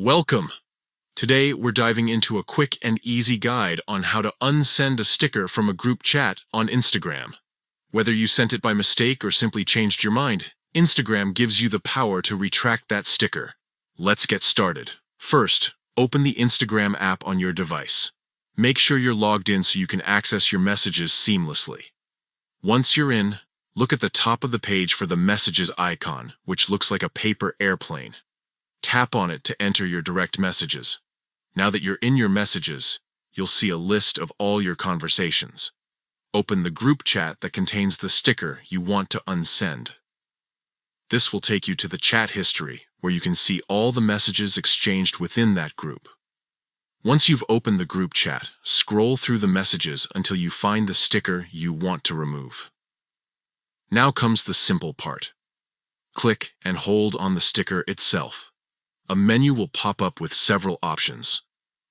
Welcome! Today we're diving into a quick and easy guide on how to unsend a sticker from a group chat on Instagram. Whether you sent it by mistake or simply changed your mind, Instagram gives you the power to retract that sticker. Let's get started. First, open the Instagram app on your device. Make sure you're logged in so you can access your messages seamlessly. Once you're in, look at the top of the page for the messages icon, which looks like a paper airplane. Tap on it to enter your direct messages. Now that you're in your messages, you'll see a list of all your conversations. Open the group chat that contains the sticker you want to unsend. This will take you to the chat history, where you can see all the messages exchanged within that group. Once you've opened the group chat, scroll through the messages until you find the sticker you want to remove. Now comes the simple part. Click and hold on the sticker itself. A menu will pop up with several options.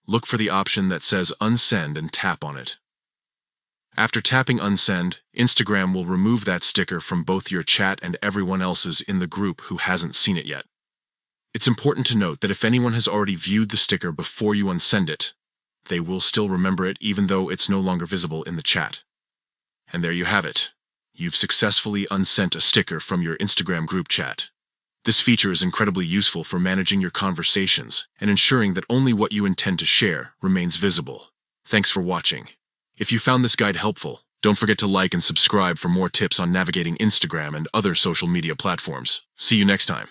Look for the option that says Unsend and tap on it. After tapping Unsend, Instagram will remove that sticker from both your chat and everyone else's in the group who hasn't seen it yet. It's important to note that if anyone has already viewed the sticker before you unsend it, they will still remember it even though it's no longer visible in the chat. And there you have it. You've successfully unsent a sticker from your Instagram group chat. This feature is incredibly useful for managing your conversations and ensuring that only what you intend to share remains visible. Thanks for watching. If you found this guide helpful, don't forget to like and subscribe for more tips on navigating Instagram and other social media platforms. See you next time.